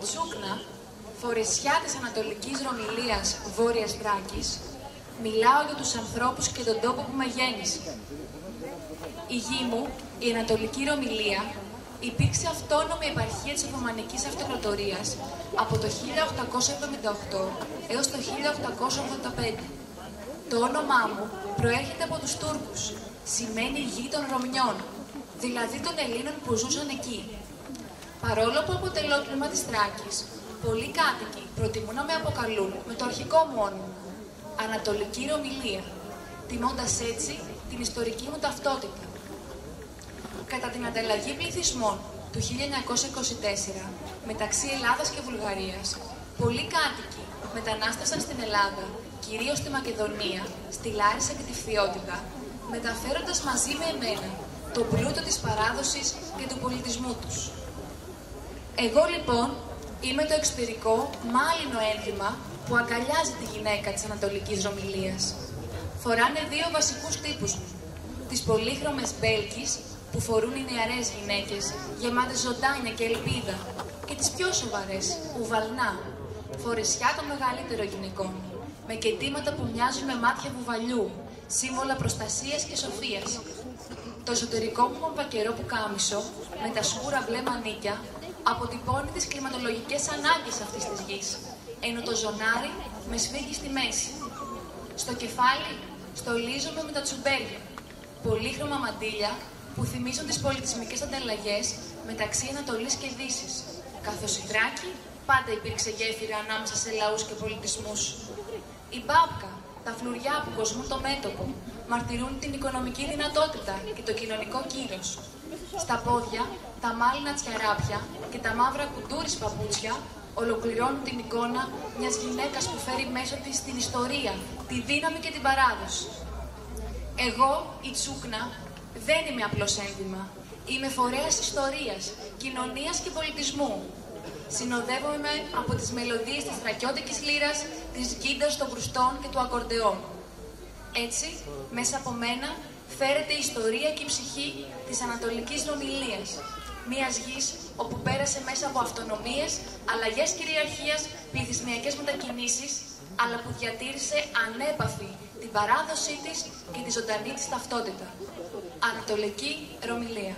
Τσούκνα, φορεσιά της Ανατολικής Ρωμυλίας Βόρειας Θράκης, μιλάω για τους ανθρώπους και τον τόπο που με γέννησε. Η γη μου, η Ανατολική Ρωμυλία, υπήρξε αυτόνομη επαρχία της Οθωμανικής Αυτοκρατορίας από το 1878 έως το 1885. Το όνομά μου προέρχεται από τους Τούρκους, σημαίνει γη των Ρωμιών, δηλαδή των Ελλήνων που ζούσαν εκεί. Παρόλο που αποτελώ τμήμα της Θράκης, πολλοί κάτοικοι προτιμούν να με αποκαλούν με το αρχικό μου όνομα, Ανατολική Ρωμυλία, τιμώντας έτσι την ιστορική μου ταυτότητα. Κατά την ανταλλαγή πληθυσμών του 1924 μεταξύ Ελλάδας και Βουλγαρίας, πολλοί κάτοικοι μετανάστασαν στην Ελλάδα, κυρίως στη Μακεδονία, στη Λάρισα και τη Φθιώτιδα, μεταφέροντας μαζί με εμένα το πλούτο της παράδοσης και του πολιτισμού τους. Εγώ λοιπόν είμαι το εξωτερικό μάλινο ένθιμα που αγκαλιάζει τη γυναίκα της Ανατολικής Ρωμυλίας. Φοράνε δύο βασικούς τύπους μου, τις πολύχρωμες μπέλκεις που φορούν οι νεαρές γυναίκες γεμάτες ζωντάνια και ελπίδα και τις πιο σοβαρές, ουβαλνά, φορεσιά των μεγαλύτερων γυναικών, με κεντήματα που μοιάζουν με μάτια βουβαλιού, σύμβολα προστασίας και σοφίας. Το εσωτερικό μου βακερό πουκάμισο με τα σκούρα μπλε μανίκια αποτυπώνει τις κλιματολογικές ανάγκες αυτής της γης, ενώ το ζωνάρι με σφίγγει στη μέση. Στο κεφάλι στολίζομαι με τα τσουμπέρια, πολύχρωμα μαντήλια που θυμίζουν τις πολιτισμικές ανταλλαγές μεταξύ Ανατολής και Δύσης, καθώς η Θράκη πάντα υπήρξε γέφυρα ανάμεσα σε λαούς και πολιτισμούς. Η μπάπκα, τα φλουριά που κοσμούν το μέτωπο, μαρτυρούν την οικονομική δυνατότητα και το κοινωνικό κύρος. Στα πόδια, τα μάλινα τσιαράπια και τα μαύρα κουντούρις παπούτσια ολοκληρώνουν την εικόνα μιας γυναίκας που φέρει μέσω της την ιστορία, τη δύναμη και την παράδοση. Εγώ, η Τσούκνα, δεν είμαι απλώς ένθιμα. Είμαι φορέας ιστορίας, κοινωνίας και πολιτισμού. Συνοδεύομαι από τις μελωδίες της θρακιώτικης λύρας, της γκίντας των βρουστών και του ακορντεόν. Έτσι, μέσα από μένα φέρεται η ιστορία και η ψυχή της Ανατολικής Ρωμυλίας, μιας γης όπου πέρασε μέσα από αυτονομίες, αλλαγές κυριαρχίας, πληθυσμιακές μετακινήσεις, αλλά που διατήρησε ανέπαφη την παράδοσή της και τη ζωντανή της ταυτότητα. Ανατολική Ρωμυλία.